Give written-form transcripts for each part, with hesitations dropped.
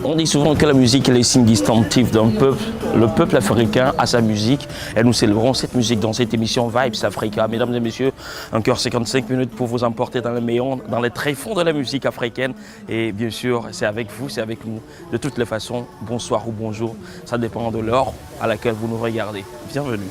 On dit souvent que la musique est le signe distinctif d'un peuple. Le peuple africain a sa musique et nous célébrons cette musique dans cette émission Vibes Africa. Mesdames et messieurs, encore 55 minutes pour vous emporter dans le méandre, dans les tréfonds de la musique africaine. Et bien sûr, c'est avec vous, c'est avec nous. De toutes les façons, bonsoir ou bonjour, ça dépend de l'heure à laquelle vous nous regardez. Bienvenue.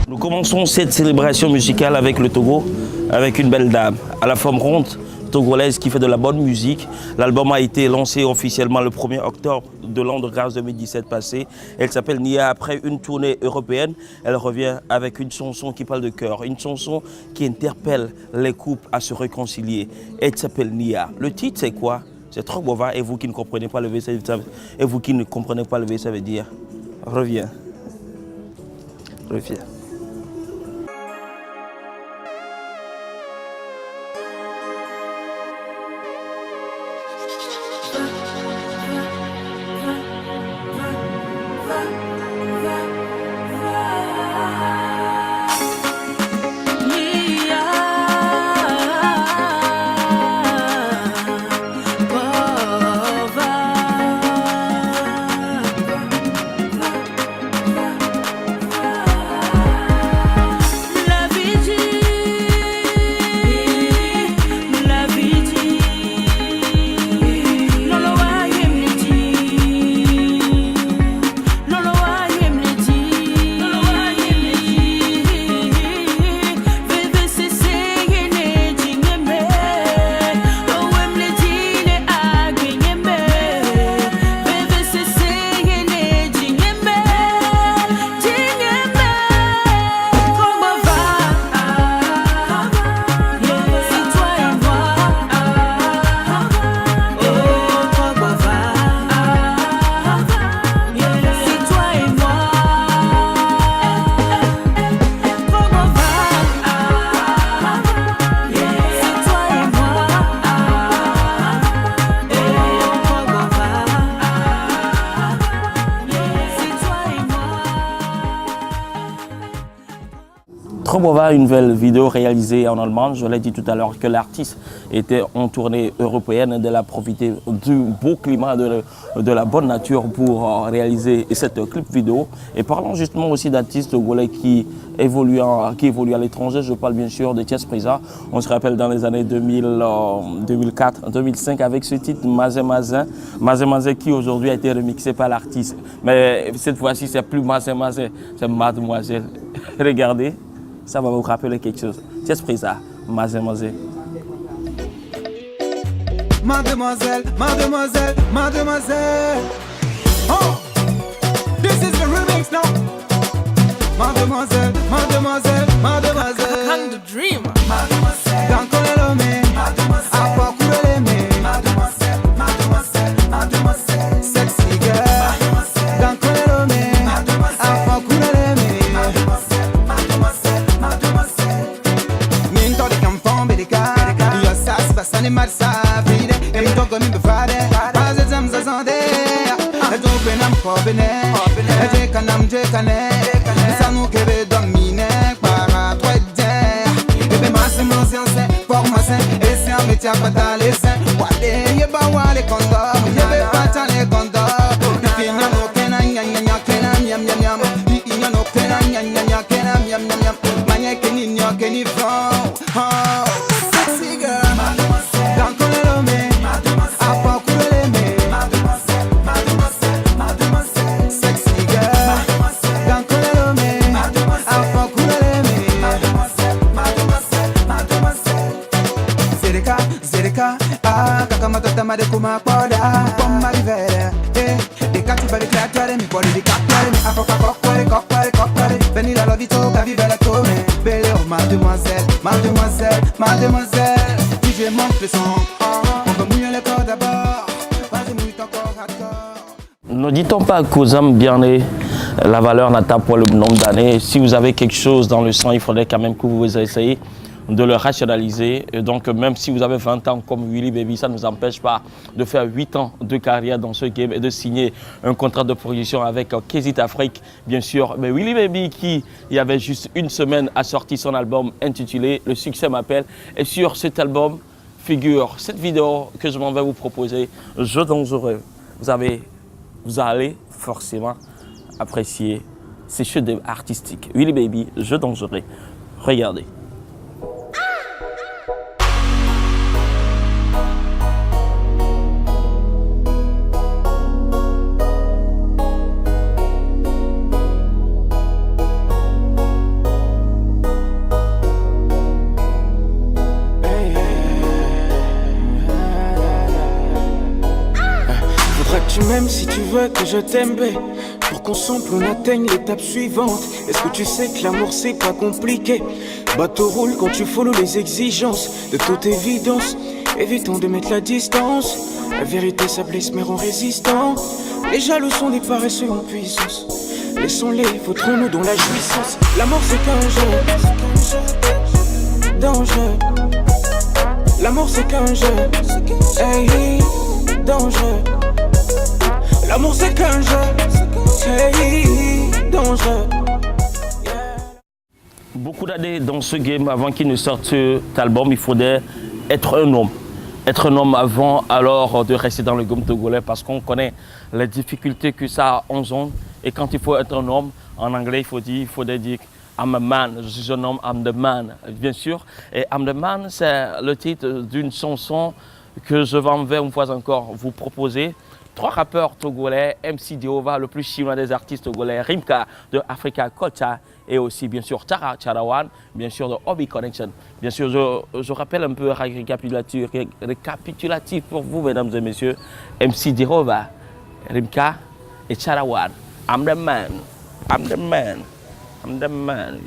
Nous commençons cette célébration musicale avec le Togo, avec une belle dame à la forme ronde, togolaise qui fait de la bonne musique. L'album a été lancé officiellement le 1er octobre de l'an de grâce 2017 passé. Elle s'appelle Nia. Après une tournée européenne, elle revient avec une chanson qui parle de cœur, une chanson qui interpelle les couples à se réconcilier. Elle s'appelle Nia. Le titre c'est quoi? C'est trop bova et vous qui ne comprenez pas le V, ça veut dire reviens. Reviens. Trobova, une nouvelle vidéo réalisée en Allemagne. Je l'ai dit tout à l'heure que l'artiste était en tournée européenne. Elle a profité du beau climat, de la bonne nature pour réaliser cette clip vidéo. Et parlons justement aussi d'artistes togolais qui évoluent à l'étranger. Je parle bien sûr de Thiès Prisa. On se rappelle dans les années 2004, 2005 avec ce titre Mazé Mazé. Mazé Mazé qui aujourd'hui a été remixé par l'artiste. Mais cette fois-ci, c'est plus Mazé Mazé, c'est Mademoiselle. Regardez. Ça va vous rappeler quelque chose. Thiès Prisa, Mademoiselle. Mademoiselle, mademoiselle, mademoiselle. Oh, this is the remix now. Mademoiselle, mademoiselle, mademoiselle. I'm the dream. Mademoiselle, dans ton élomé. Mademoiselle, à quoi couler l'aimer. Mademoiselle, mademoiselle, mademoiselle. Sexy girl. Mademoiselle, dans ton élomé. Mademoiselle, à quoi couler l'aimer. Mademoiselle, mademoiselle, mademoiselle. Minto di campon berica. Io sass passane marsa vide. E mi tocco mi befade. Base zamza zande. E tu benam ko bene. E je kanam je kane. Sanu kebe domine. Para toi de. E be massimo sianse. Formation. E se a metia pata les seins. Wale ye ba wale kondo. Ye be pata le kondo. Ikinya no kena nya kena nyam nyam nyam. Ikinya no kena nya kena nyam nyam nyam. Manye keni nya keni from. Sexy girl. Dans ton élomé. À quoi couler l'aimer. Sexy girl. Dans ton élomé. À quoi couler l'aimer. Zereka, Zereka. Ah, kakamatota madekuma poda. Pomma rivere. De catti per creatore. Mi pone di cappare. Mi affoca coccare. Venire alla vita che vivere come. Belle oh mademoiselle, mademoiselle, mademoiselle. DJ monte le son. On va mouiller le corps d'abord. Vas-y mouille ton corps hardcore. Ne dit-on pas qu'aux hommes bien nés, la valeur n'atteint pas le nombre d'années. Si vous avez quelque chose dans le sang, il faudrait quand même que vous essayez de le rationaliser. Et donc, même si vous avez 20 ans comme Willy Baby, ça ne nous empêche pas de faire 8 ans de carrière dans ce game et de signer un contrat de production avec Kézit Afrique, bien sûr. Mais Willy Baby, qui, il y avait juste une semaine, a sorti son album intitulé « Le succès m'appelle ». Et sur cet album, figure, cette vidéo que je m'en vais vous proposer, Je dangereux, vous allez forcément apprécier ces chefs-d'œuvre artistiques. Willy Baby, Je dangereux. Regardez. Même si tu veux que je t'aime, pour qu'ensemble on atteigne l'étape suivante. Est-ce que tu sais que l'amour c'est pas compliqué? Bateau roule quand tu follow les exigences. De toute évidence, évitons de mettre la distance. La vérité ça blesse mais rend résistant. Les jaloux sont des paresseux en puissance. Laissons-les, vaudrons-nous dans la jouissance. L'amour c'est qu'un jeu, danger. L'amour c'est qu'un jeu, hey, danger. L'amour c'est qu'un jeu, hey, dangereux. Beaucoup d'années dans ce game, avant qu'il ne sorte cet album, il faudrait être un homme. Être un homme avant alors de rester dans le game togolais parce qu'on connaît les difficultés que ça engendre. Et quand il faut être un homme, en anglais, il faudrait dire I'm a man, je suis un homme, I'm the man, bien sûr. Et I'm the man, c'est le titre d'une chanson que je vais une fois encore vous proposer. 3 rappeurs togolais, MC Dirova, le plus chinois des artistes togolais, Rimka de Africa Culture et aussi bien sûr Charawan, bien sûr de Hobby Connection. Bien sûr, je rappelle un peu récapitulatif pour vous, mesdames et messieurs, MC Dirova, Rimka et Charawan. I'm the man, I'm the man, I'm the man.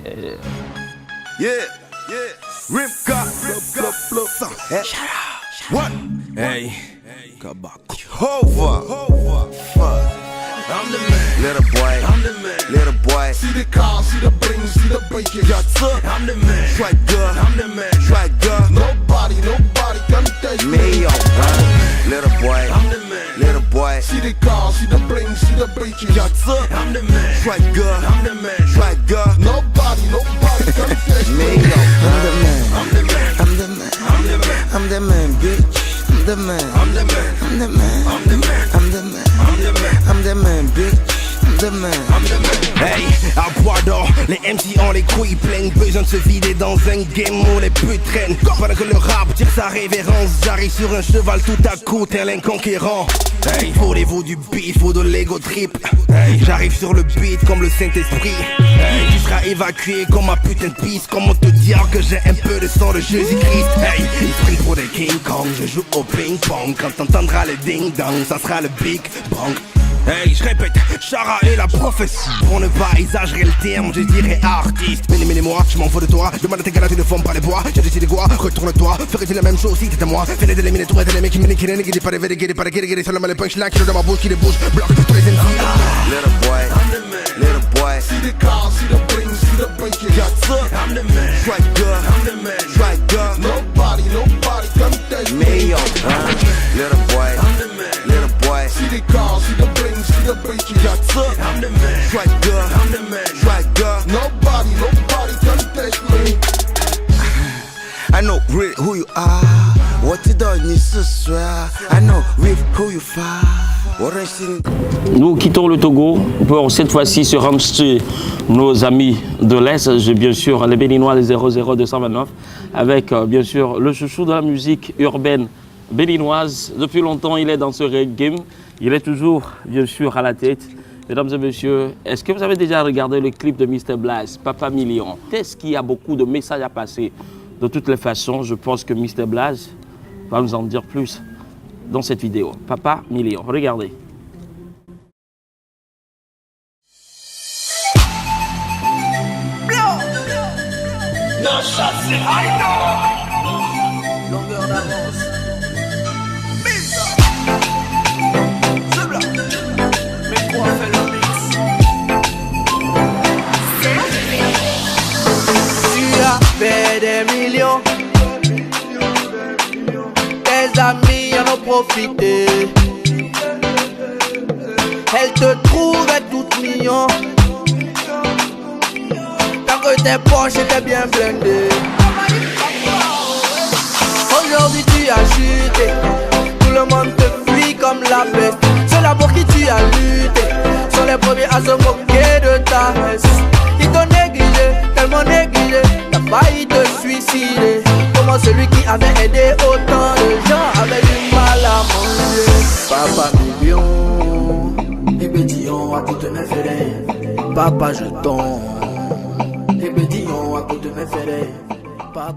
Yeah, yeah, Rimka, what? Hey. Hova, fuck. I'm the man, little boy. I'm the man, little boy. See the car, see the bling, see the bacon. I'm the man, striker. I'm the man, striker. Nobody can touch me. Little boy, I'm the man, little boy. See the car, see the bling, see the bacon. I'm the man, striker. I'm the man, striker. Nobody can touch me. I'm the man, I'm the man, I'm the man, I'm the man, I'm the man, bitch. I'm the man, I'm the man, I'm the man, I'm the man, I'm the man, I'm the man, I'm the man, bitch. I'm the man, I'm the man. Hey, à bois d'or, les MC ont les couilles pleines. Besoin de se vider dans un game où les putes traînent. Pendant que le rap tire sa révérence, j'arrive sur un cheval tout à coup, tel un conquérant. Hey, voulez-vous du beat, faut de l'ego trip. Hey, j'arrive sur le beat comme le Saint-Esprit. Hey, tu seras évacué comme ma putain de piste. Comment te dire que j'ai un peu de sang de Jésus-Christ? Hey, ils prennent pour des King Kong, je joue au ping-pong. Quand t'entendras le ding-dong, ça sera le Big Bang. Hey, je répète, Chara est la prophétie. Pour ne pas exagérer le terme, je dirais artiste. Mais moi, je m'en fous de toi. Demande à tes gars, tu ne formes pas les bois. J'ai décidé quoi? Retourne-toi. Ferais-tu la même chose si t'étais moi? Fais-les d'éliminer tous les mecs qui me niquent, qui pas rêver, qui pas guérir. Seulement les punchlines qui sont dans ma bouche, qui les bouge. Bloque tous les ennemis. Little boy, I'm the man. Little boy, see the car, see the bling, see the bacon. I'm the man, striker. I'm the man, striker. Nobody can touch me. Little boy, I'm the man. Little boy, see the car, see the bling. See the bacon. I'm the man, striker. I'm the man, striker. Nobody can touch me. I know really who you are. What you done, you swear. I know really who you are. Nous quittons le Togo pour cette fois-ci se rendre chez nos amis de l'Est, bien sûr les Béninois, les 00229, avec bien sûr le chouchou de la musique urbaine béninoise. Depuis longtemps, il est dans ce reggae game. Il est toujours, bien sûr, à la tête. Mesdames et messieurs, est-ce que vous avez déjà regardé le clip de Mr Blaze, Papa Million? Est-ce qu'il y a beaucoup de messages à passer? De toutes les façons, je pense que Mr Blaze va nous en dire plus dans cette vidéo. Papa Million, regardez. Longueur d'avance. Mais quoi fait le mix? Tu as fait des millions. Tes amis en ont profité. Elles te trouvaient toutes mignonnes. Tant que tes poches étaient bien blindées. Aujourd'hui tu tu as chuté. Tout le monde te fuit comme la peste. Ceux-là pour qui tu as lutté sont les premiers à se moquer de ta messe. Ils t'ont négligé, tellement négligé, t'as failli te suicider. Comment celui qui avait aidé autant de gens avait du mal à manger. Papa million, Ibédion à côté de mes ferrets. Papa jeton, Ibédion à côté de mes ferrets. Papa.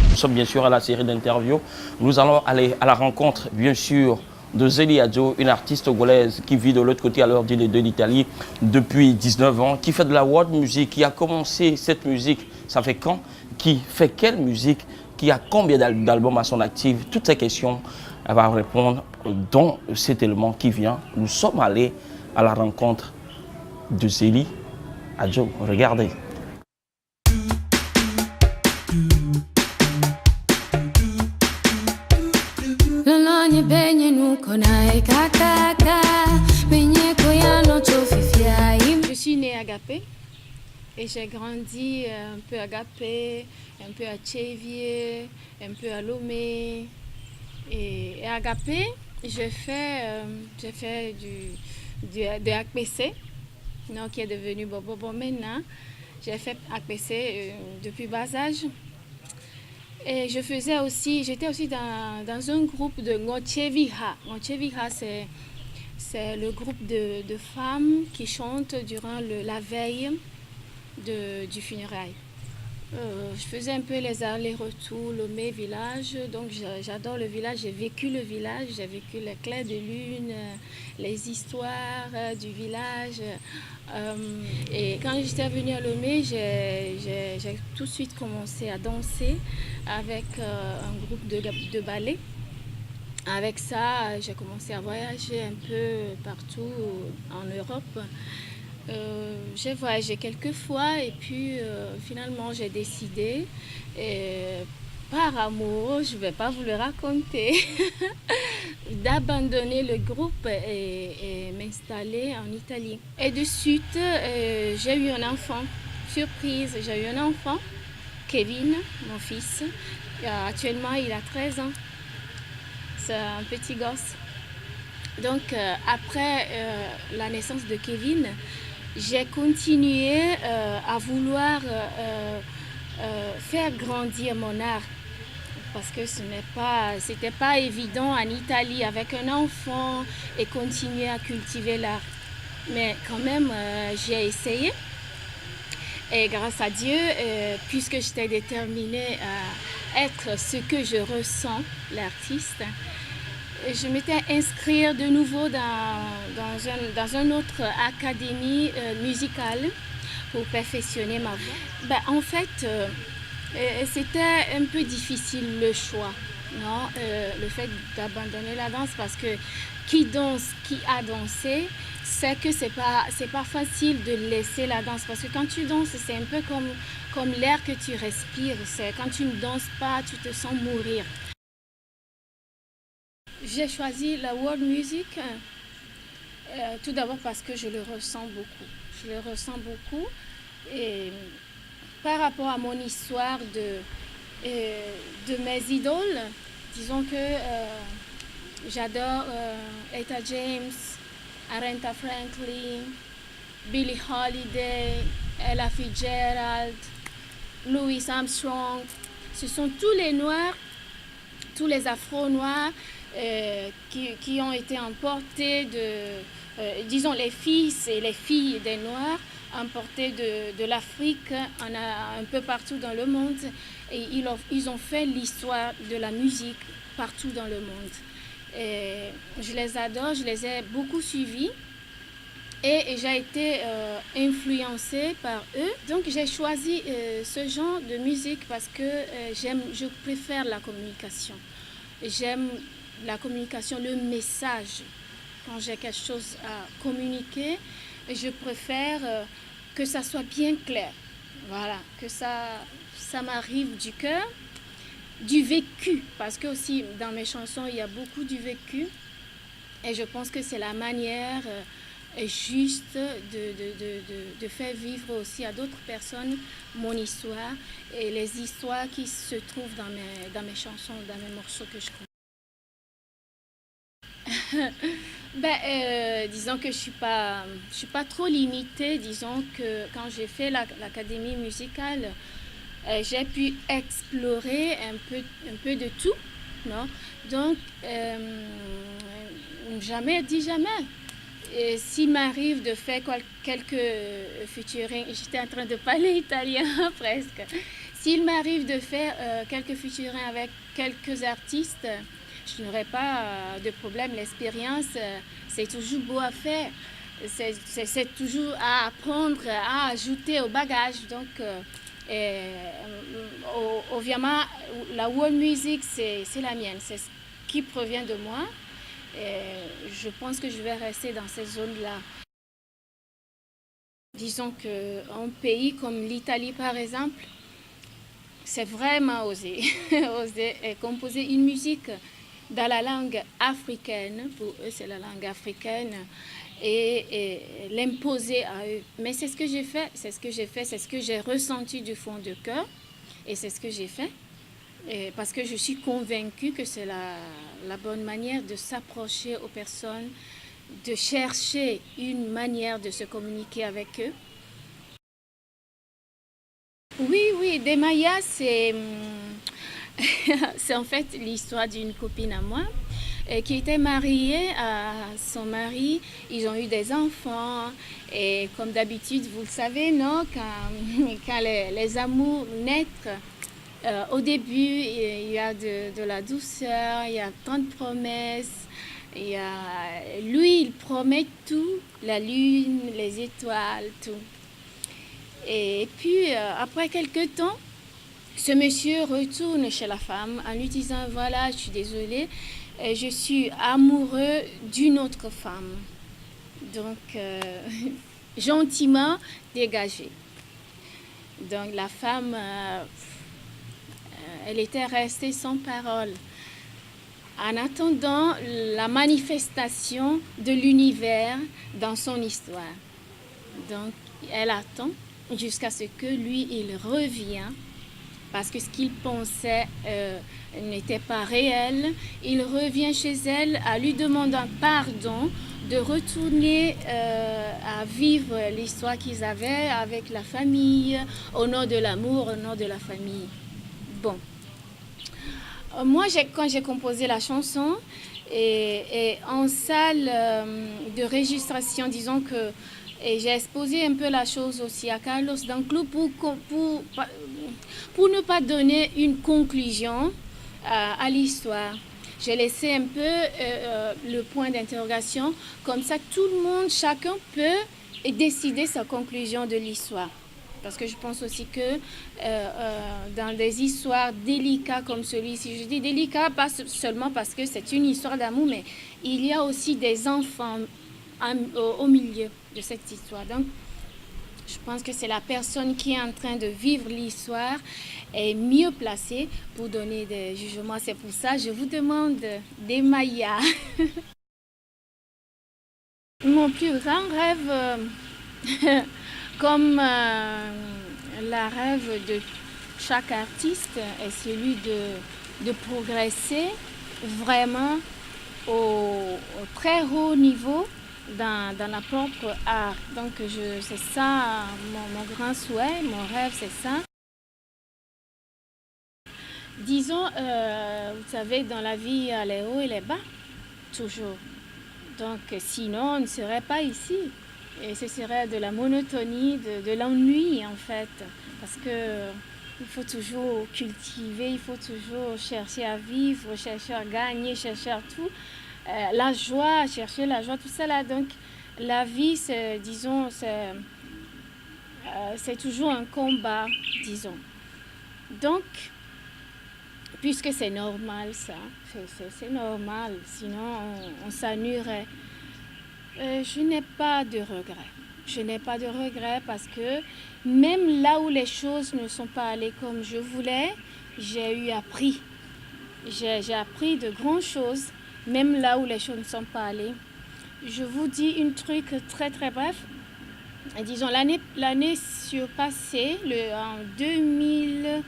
Nous sommes bien sûr à la série d'interviews. Nous allons aller à la rencontre, bien sûr, de Zélie Adjo, une artiste togolaise qui vit de l'autre côté à l'heure de l'Italie depuis 19 ans, qui fait de la world music, qui a commencé cette musique, ça fait quand? Qui fait quelle musique? Qui a combien d'albums à son actif? Toutes ces questions, elle va répondre dans cet élément qui vient. Nous sommes allés à la rencontre de Zélie Adjo. Regardez. Je suis née à Agapé et j'ai grandi un peu à Agapé, un peu à Tchévier, un peu à Lomé. Et à Agapé, j'ai fait de APC, qui est devenu Bobo maintenant. J'ai fait APC depuis bas âge. Et j'étais aussi dans un groupe de Ngocheviha. Ngocheviha, c'est le groupe de femmes qui chantent durant la veille du funérail. Je faisais un peu les allers-retours, Lomé village, donc j'adore le village, j'ai vécu le village, j'ai vécu les clairs de lune, les histoires du village. Et quand j'étais venue à Lomé, j'ai tout de suite commencé à danser avec un groupe de ballet. Avec ça, j'ai commencé à voyager un peu partout en Europe. J'ai voyagé quelques fois et puis finalement j'ai décidé, par amour, je ne vais pas vous le raconter, d'abandonner le groupe et m'installer en Italie. Et de suite, j'ai eu un enfant, surprise, j'ai eu un enfant, Kevin, mon fils. Actuellement, il a 13 ans. C'est un petit gosse. Donc, après la naissance de Kevin, j'ai continué à vouloir faire grandir mon art parce que c'était pas évident en Italie avec un enfant et continuer à cultiver l'art. Mais quand même, j'ai essayé et grâce à Dieu, puisque j'étais déterminée à être ce que je ressens, l'artiste, je m'étais inscrite de nouveau dans une autre académie musicale pour perfectionner ma voix. En fait, c'était un peu difficile le choix, non? Le fait d'abandonner la danse parce que qui a dansé, c'est que c'est pas facile de laisser la danse parce que quand tu danses, c'est un peu comme l'air que tu respires. C'est quand tu ne danses pas, tu te sens mourir. J'ai choisi la world music tout d'abord parce que je le ressens beaucoup. Je le ressens beaucoup et par rapport à mon histoire de mes idoles, disons que j'adore Etta James, Aretha Franklin, Billie Holiday, Ella Fitzgerald, Louis Armstrong. Ce sont tous les noirs, tous les afro-noirs qui ont été emportés disons les fils et les filles des Noirs emportés de l'Afrique un peu partout dans le monde et ils ont fait l'histoire de la musique partout dans le monde. Et je les adore, je les ai beaucoup suivis et j'ai été influencée par eux. Donc j'ai choisi ce genre de musique parce que je préfère la communication. J'aime la communication, le message. Quand j'ai quelque chose à communiquer, je préfère que ça soit bien clair. Voilà, que ça m'arrive du cœur, du vécu. Parce que aussi, dans mes chansons, il y a beaucoup du vécu. Et je pense que c'est la manière juste de faire vivre aussi à d'autres personnes mon histoire et les histoires qui se trouvent dans mes chansons, dans mes morceaux que je compose. Disons que je suis pas trop limitée. Disons que quand j'ai fait l'académie musicale, j'ai pu explorer un peu de tout, non? Donc, jamais dit jamais. S'il m'arrive de faire quelques featuring, j'étais en train de parler italien presque. S'il m'arrive de faire quelques featuring avec quelques artistes, je n'aurai pas de problème. L'expérience, c'est toujours beau à faire. C'est toujours à apprendre, à ajouter au bagage. Donc, évidemment, la world music, c'est la mienne. C'est ce qui provient de moi. Je pense que je vais rester dans cette zone-là. Disons qu'un pays comme l'Italie, par exemple, c'est vraiment osé, oser composer une musique dans la langue africaine. Pour eux, c'est la langue africaine. Et l'imposer à eux. Mais c'est ce que j'ai fait, c'est ce que j'ai ressenti du fond de cœur. Et c'est ce que j'ai fait. Parce que je suis convaincue que c'est la bonne manière de s'approcher aux personnes, de chercher une manière de se communiquer avec eux. Oui, des Mayas, c'est en fait l'histoire d'une copine à moi qui était mariée à son mari. Ils ont eu des enfants et comme d'habitude, vous le savez, non, quand les amours naissent, au début, il y a de la douceur, il y a tant de promesses. Lui, il promet tout, la lune, les étoiles, tout. Et puis, après quelques temps, ce monsieur retourne chez la femme en lui disant, voilà, je suis désolée, je suis amoureux d'une autre femme. Donc, gentiment dégagé. Donc, la femme... elle était restée sans parole, en attendant la manifestation de l'univers dans son histoire. Donc, elle attend jusqu'à ce que lui, il revienne, parce que ce qu'il pensait n'était pas réel. Il revient chez elle en lui demandant pardon de retourner à vivre l'histoire qu'ils avaient avec la famille, au nom de l'amour, au nom de la famille. Bon. Moi, quand j'ai composé la chanson, et en salle de registration, disons que j'ai exposé un peu la chose aussi à Carlos Danclou pour ne pas donner une conclusion à l'histoire. J'ai laissé un peu le point d'interrogation, comme ça tout le monde, chacun peut décider sa conclusion de l'histoire. Parce que je pense aussi que dans des histoires délicates comme celui-ci, je dis délicat pas seulement parce que c'est une histoire d'amour, mais il y a aussi des enfants au milieu de cette histoire. Donc, je pense que c'est la personne qui est en train de vivre l'histoire est mieux placée pour donner des jugements. C'est pour ça que je vous demande des Mayas. Mon plus grand rêve... Comme la rêve de chaque artiste est celui de progresser vraiment au très haut niveau dans la propre art. Donc c'est ça mon grand souhait, mon rêve, c'est ça. Disons, vous savez, dans la vie, il y a les hauts et les bas, toujours. Donc sinon, on ne serait pas ici. Et ce serait de la monotonie, de l'ennui en fait, parce que il faut toujours cultiver, il faut toujours chercher à vivre, chercher à gagner, chercher à tout, la joie, chercher la joie, tout ça là. Donc la vie, c'est toujours un combat, disons. Donc, puisque c'est normal ça, c'est normal, sinon on s'ennuierait. Je n'ai pas de regrets. Je n'ai pas de regrets parce que même là où les choses ne sont pas allées comme je voulais, j'ai appris. J'ai appris de grandes choses, même là où les choses ne sont pas allées. je vous dis un truc très très bref. Disons, l'année surpassée, en 2000,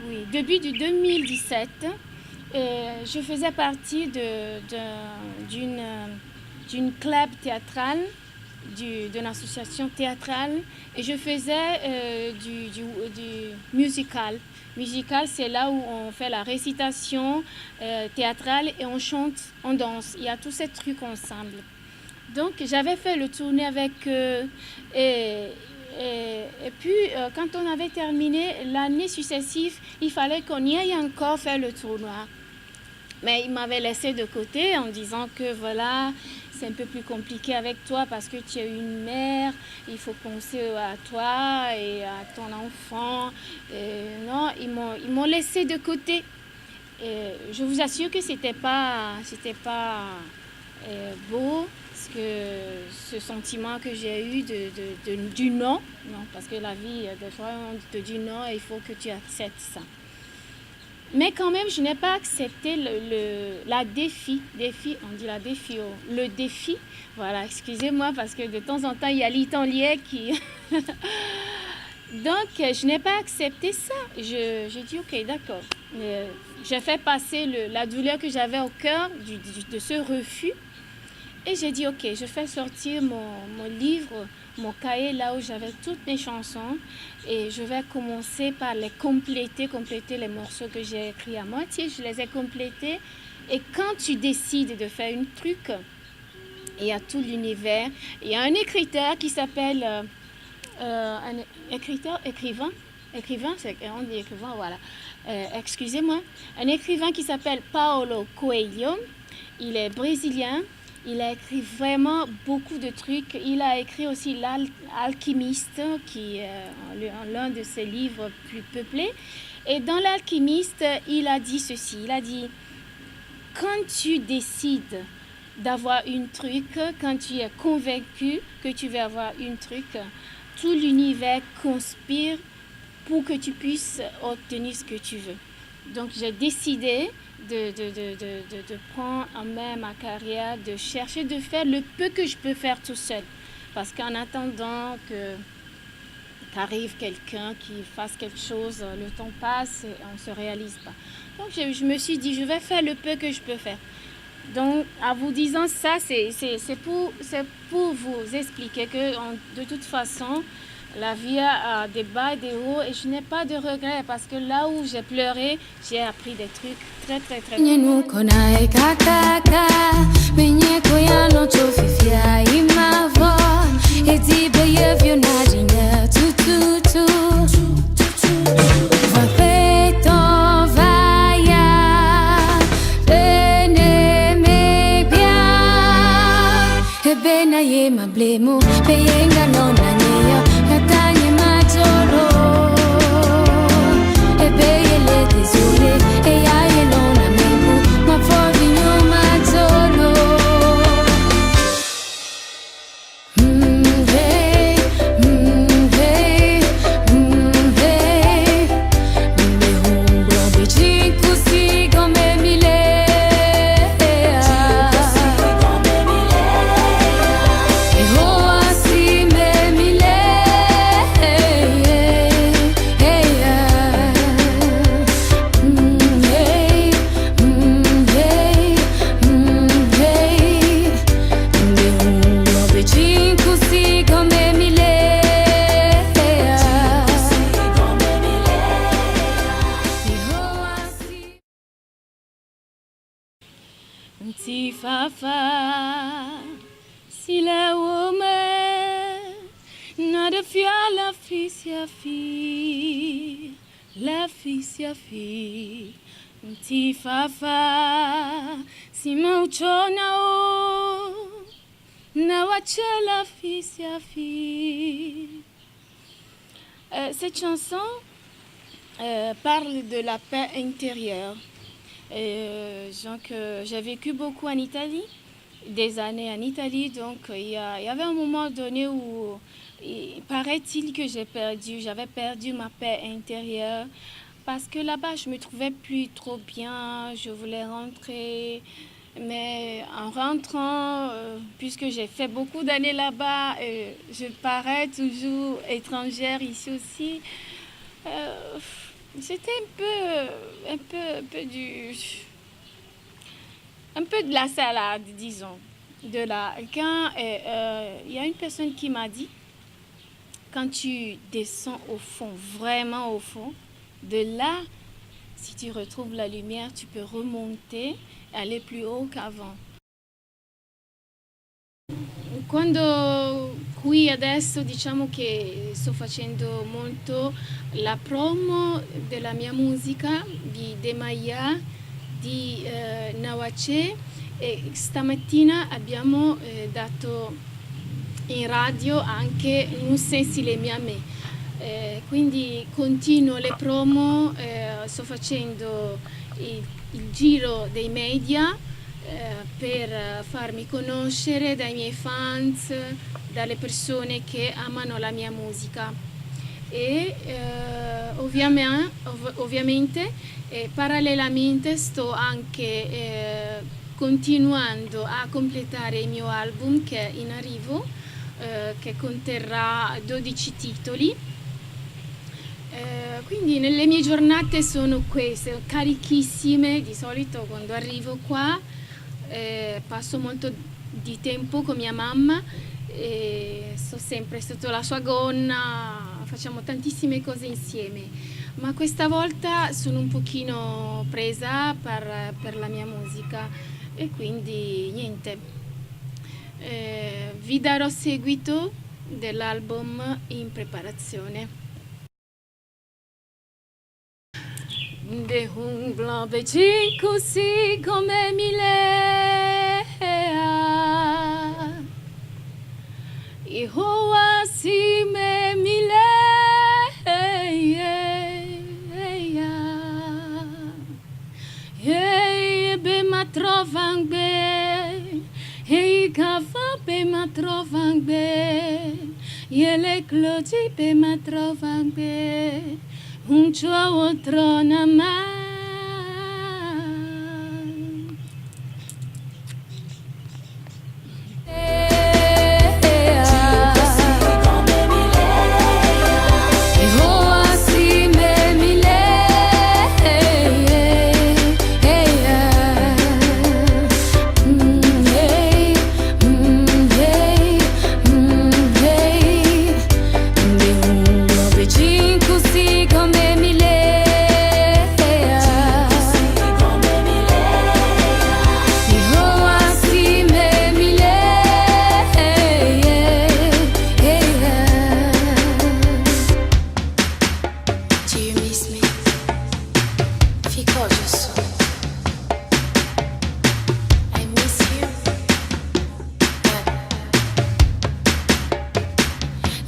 oui, début du 2017, je faisais partie d'une club théâtrale, d'une association théâtrale, et je faisais du musical. Musical, c'est là où on fait la récitation théâtrale et on chante, on danse. Il y a tous ces trucs ensemble. Donc, j'avais fait le tournée avec eux. Et puis, quand on avait terminé l'année successive, il fallait qu'on y aille encore faire le tournoi. Mais ils m'avaient laissé de côté en disant que voilà, c'est un peu plus compliqué avec toi parce que tu es une mère, il faut penser à toi et à ton enfant. Non, ils m'ont laissé de côté. Et je vous assure que c'était pas beau, parce que ce sentiment que j'ai eu du non, parce que la vie, des fois, on te dit non et il faut que tu acceptes ça. Mais quand même, je n'ai pas accepté le défi, voilà, excusez-moi, parce que de temps en temps, il y a l'italien qui... Donc, je n'ai pas accepté ça. J'ai dit, ok, d'accord. J'ai fait passer la douleur que j'avais au cœur de ce refus. Et j'ai dit, ok, je fais sortir mon livre, mon cahier, là où j'avais toutes mes chansons. Et je vais commencer par les compléter les morceaux que j'ai écrits à moitié. Je les ai complétés. Et quand tu décides de faire un truc, il y a tout l'univers. Il y a un écrivain qui s'appelle... écrivain, on dit écrivain, voilà. Excusez-moi. Un écrivain qui s'appelle Paulo Coelho. Il est brésilien. Il a écrit vraiment beaucoup de trucs. Il a écrit aussi L'Alchimiste, qui est l'un de ses livres plus peuplés. Et dans L'Alchimiste, il a dit ceci. Il a dit, quand tu décides d'avoir un truc, quand tu es convaincu que tu vas avoir un truc, tout l'univers conspire pour que tu puisses obtenir ce que tu veux. Donc, j'ai décidé de prendre en main ma carrière, de chercher de faire le peu que je peux faire tout seul. Parce qu'en attendant qu'arrive quelqu'un qui fasse quelque chose, le temps passe et on ne se réalise pas. Donc, je me suis dit, je vais faire le peu que je peux faire. Donc, en vous disant ça, c'est pour vous expliquer que de toute façon, la vie a des bas et des hauts et je n'ai pas de regrets parce que là où j'ai pleuré, j'ai appris des trucs très, très, très... Mablemo, peyenga no nanyeyo, natanye majolo. Ebeyele tezule, eyaye no na mebu, mafovi no majolo. Hey, hey, hey. Mehumbo bichinku sigo memile. Fafa, si la woman, nada fia la fisia fi, ti fafa, si mauchona o, na wacha la fisia fi. Cette chanson parle de la paix intérieure. Donc, j'ai vécu beaucoup en Italie, des années en Italie, donc il y avait un moment donné où paraît-il que j'avais perdu ma paix intérieure parce que là-bas je me trouvais plus trop bien, je voulais rentrer Mais en rentrant, puisque j'ai fait beaucoup d'années là-bas, je parais toujours étrangère ici aussi. C'était un peu de la salade, disons. Quand il y a une personne qui m'a dit, quand tu descends au fond, vraiment au fond, de là, si tu retrouves la lumière, tu peux remonter e aller plus haut qu'avant. Quando qui adesso diciamo che sto facendo molto la promo della mia musica di Demaya, di Nawace, e stamattina abbiamo dato in radio anche Nusse Silemiame. Quindi continuo le promo, sto facendo il giro dei media per farmi conoscere dai miei fans, dalle persone che amano la mia musica. E ovviamente parallelamente sto anche continuando a completare il mio album che è in arrivo, che conterrà 12 titoli. Quindi le mie giornate sono queste, carichissime. Di solito quando arrivo qua passo molto di tempo con mia mamma e sto sempre sotto la sua gonna, facciamo tantissime cose insieme, ma questa volta sono un pochino presa per la mia musica e quindi niente, vi darò seguito dell'album in preparazione. De un globe così come mi lea I hoa si me mi lea be ma trovan be e cava be ma trovan be e le cloci be ma trovan be un ciò trona mai.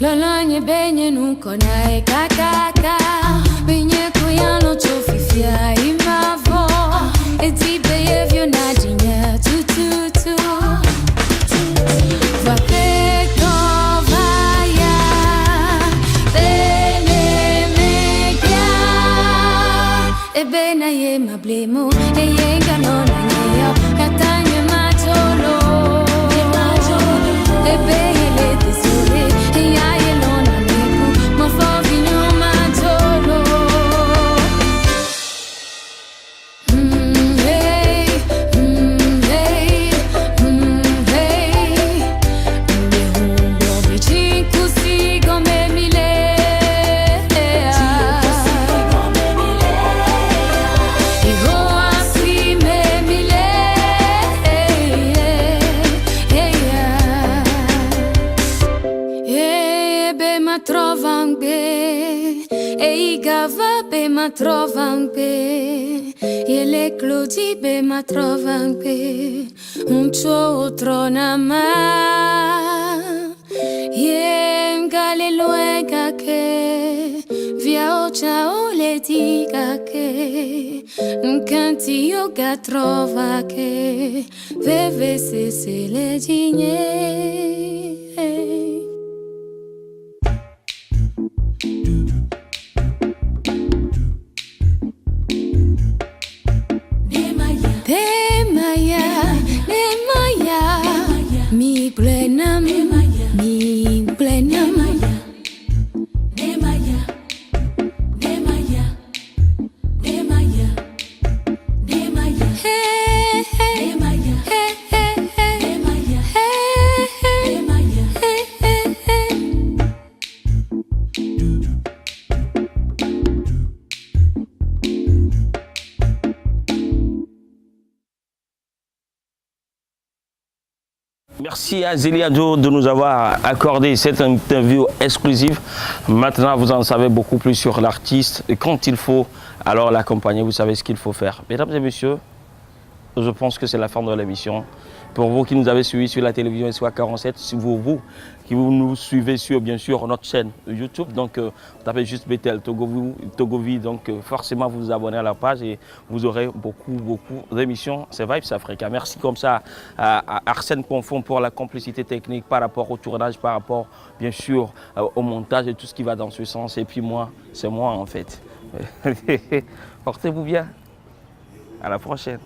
Lolonye benye nuko nae kakaka benye kuyano chofifia imavo eti behavior na jinya tututu vapeko vaya bene megia ebena ye mablemo eyenga nona nyeyo katanye matolo ebele tesore ma trovan be e le cloci be ma trovan be un ciò trona ma yengale luega che via o ciao le dica che canti yoga trova che veve se le gigne. Demaya, Merci à Zéliado de nous avoir accordé cette interview exclusive. Maintenant, vous en savez beaucoup plus sur l'artiste et quand il faut, alors l'accompagner, vous savez ce qu'il faut faire. Mesdames et messieurs, je pense que c'est la fin de l'émission. Pour vous qui nous avez suivis sur la télévision SOA 47, si vous qui nous suivez sur bien sûr notre chaîne YouTube, donc tapez juste Bethel Togovi, donc forcément vous vous abonnez à la page et vous aurez beaucoup d'émissions. C'est Vibes Africa. Merci comme ça à Arsène Confond pour la complicité technique par rapport au tournage, par rapport bien sûr au montage et tout ce qui va dans ce sens. Et puis moi, c'est moi en fait. Portez-vous bien. À la prochaine.